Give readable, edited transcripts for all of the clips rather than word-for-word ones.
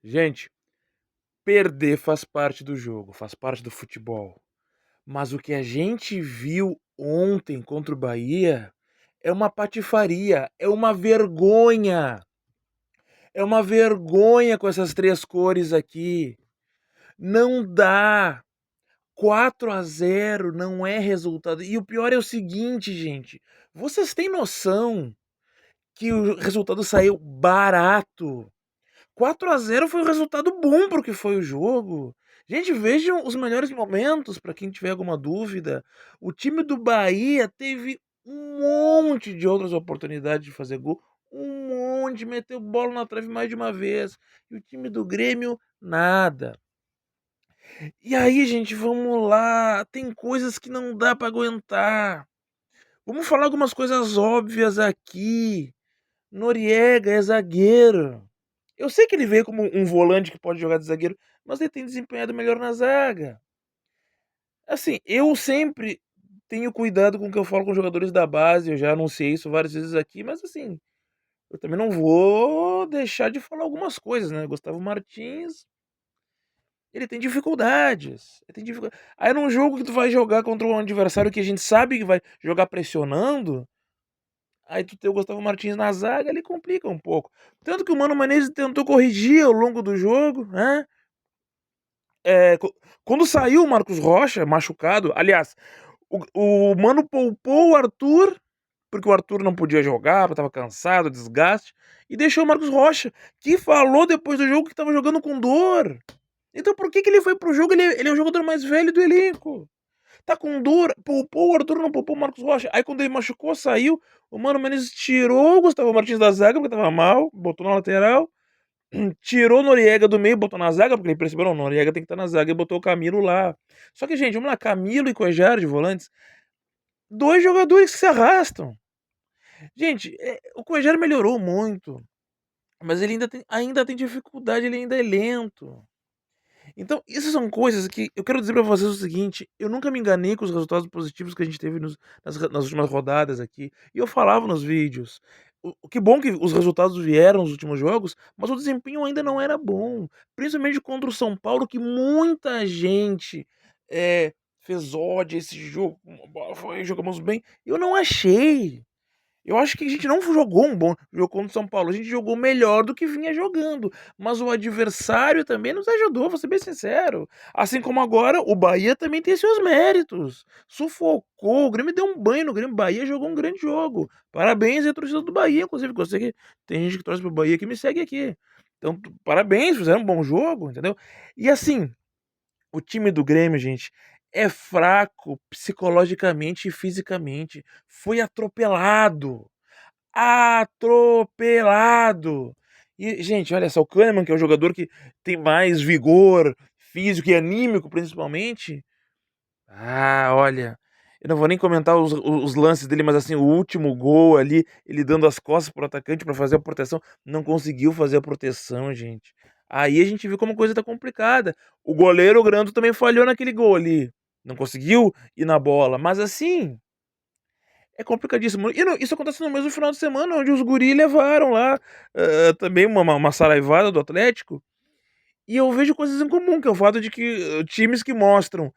Gente, perder faz parte do jogo, faz parte do futebol. Mas o que a gente viu ontem contra o Bahia é uma patifaria, é uma vergonha. É uma vergonha com essas três cores aqui. Não dá. 4-0 não é resultado. E o pior é o seguinte, gente. Vocês têm noção que o resultado saiu barato? 4-0 foi um resultado bom pro que foi o jogo. Gente, vejam os melhores momentos para quem tiver alguma dúvida. O time do Bahia teve um monte de outras oportunidades de fazer gol, um monte, meteu bola na trave mais de uma vez. E o time do Grêmio, nada. E aí, gente, vamos lá. Tem coisas que não dá para aguentar. Vamos falar algumas coisas óbvias aqui. Noriega é zagueiro. Eu sei que ele veio como um volante que pode jogar de zagueiro, mas ele tem desempenhado melhor na zaga. Assim, eu sempre tenho cuidado com o que eu falo com jogadores da base, eu já anunciei isso várias vezes aqui, mas assim, eu também não vou deixar de falar algumas coisas, né? Gustavo Martins, ele tem dificuldades. Aí num jogo que tu vai jogar contra um adversário que a gente sabe que vai jogar pressionando, aí tu tem o Gustavo Martins na zaga, ele complica um pouco. Tanto que o Mano Menezes tentou corrigir ao longo do jogo, né? Quando saiu o Marcos Rocha machucado, aliás, o Mano poupou o Arthur, porque o Arthur não podia jogar, estava cansado, desgaste, e deixou o Marcos Rocha, que falou depois do jogo que estava jogando com dor. Então por que ele foi pro jogo? Ele é o jogador mais velho do elenco. Tá com dor, poupou o Arthur, não poupou o Marcos Rocha. Aí quando ele machucou, saiu, o Mano Menezes tirou o Gustavo Martins da zaga, porque tava mal, botou na lateral, tirou o Noriega do meio, botou na zaga, porque ele percebeu, não, o Noriega tem que estar na zaga, e botou o Camilo lá. Só que, gente, vamos lá, Camilo e Cuéllar de volantes, dois jogadores que se arrastam. Gente, o Cuéllar melhorou muito, mas ele ainda tem dificuldade, ele ainda é lento. Então, essas são coisas que eu quero dizer pra vocês o seguinte: eu nunca me enganei com os resultados positivos que a gente teve nas últimas rodadas aqui. E eu falava nos vídeos. Que bom que os resultados vieram nos últimos jogos, mas o desempenho ainda não era bom. Principalmente contra o São Paulo, que muita gente fez ódio a esse jogo. Jogamos bem. Eu não achei. Eu acho que a gente não jogou um bom jogo contra o São Paulo, a gente jogou melhor do que vinha jogando, mas o adversário também nos ajudou, vou ser bem sincero. Assim como agora o Bahia também tem seus méritos. Sufocou, o Grêmio deu um banho no Grêmio, o Bahia jogou um grande jogo. Parabéns à torcida do Bahia, inclusive, que eu sei que tem gente que torce pro Bahia que me segue aqui. Então, parabéns, fizeram um bom jogo, entendeu? E assim, o time do Grêmio, gente, é fraco psicologicamente e fisicamente. Foi atropelado. Atropelado. E, gente, olha só, o Kahneman, que é o jogador que tem mais vigor físico e anímico, principalmente. Olha, eu não vou nem comentar os lances dele, mas assim, o último gol ali, ele dando as costas pro atacante pra fazer a proteção, não conseguiu fazer a proteção, gente. Aí a gente viu como a coisa tá complicada. O goleiro Grando também falhou naquele gol ali. Não conseguiu ir na bola, mas assim, é complicadíssimo. E isso acontece no mesmo final de semana, onde os guri levaram lá também uma saraivada do Atlético. E eu vejo coisas em comum, que é o fato de que times que mostram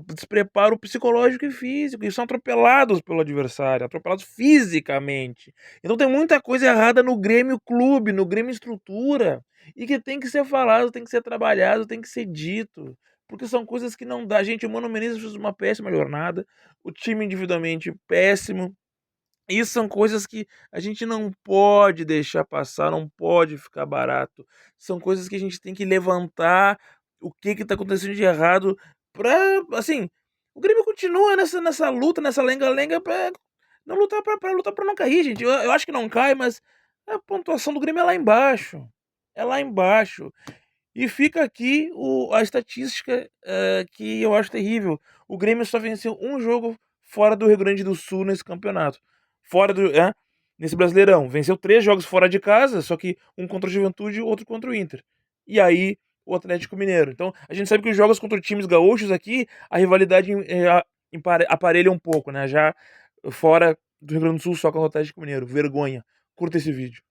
despreparo psicológico e físico, e são atropelados pelo adversário, atropelados fisicamente. Então tem muita coisa errada no Grêmio Clube, no Grêmio Estrutura, e que tem que ser falado, tem que ser trabalhado, tem que ser dito, porque são coisas que não dá. Gente, o Mano Menezes fez uma péssima jornada, o time individualmente péssimo, e são coisas que a gente não pode deixar passar, não pode ficar barato. São coisas que a gente tem que levantar o que tá acontecendo de errado pra, assim, o Grêmio continua nessa luta, nessa lenga-lenga pra não lutar pra lutar pra não cair, gente. Eu acho que não cai, mas a pontuação do Grêmio é lá embaixo. É lá embaixo. E fica aqui a estatística que eu acho terrível. O Grêmio só venceu um jogo fora do Rio Grande do Sul nesse campeonato. Fora do. Nesse Brasileirão. Venceu 3 jogos fora de casa, só que um contra o Juventude e outro contra o Inter. E aí, o Atlético Mineiro. Então, a gente sabe que os jogos contra times gaúchos aqui, a rivalidade aparelha um pouco, né? Já fora do Rio Grande do Sul, só contra o Atlético Mineiro. Vergonha. Curta esse vídeo.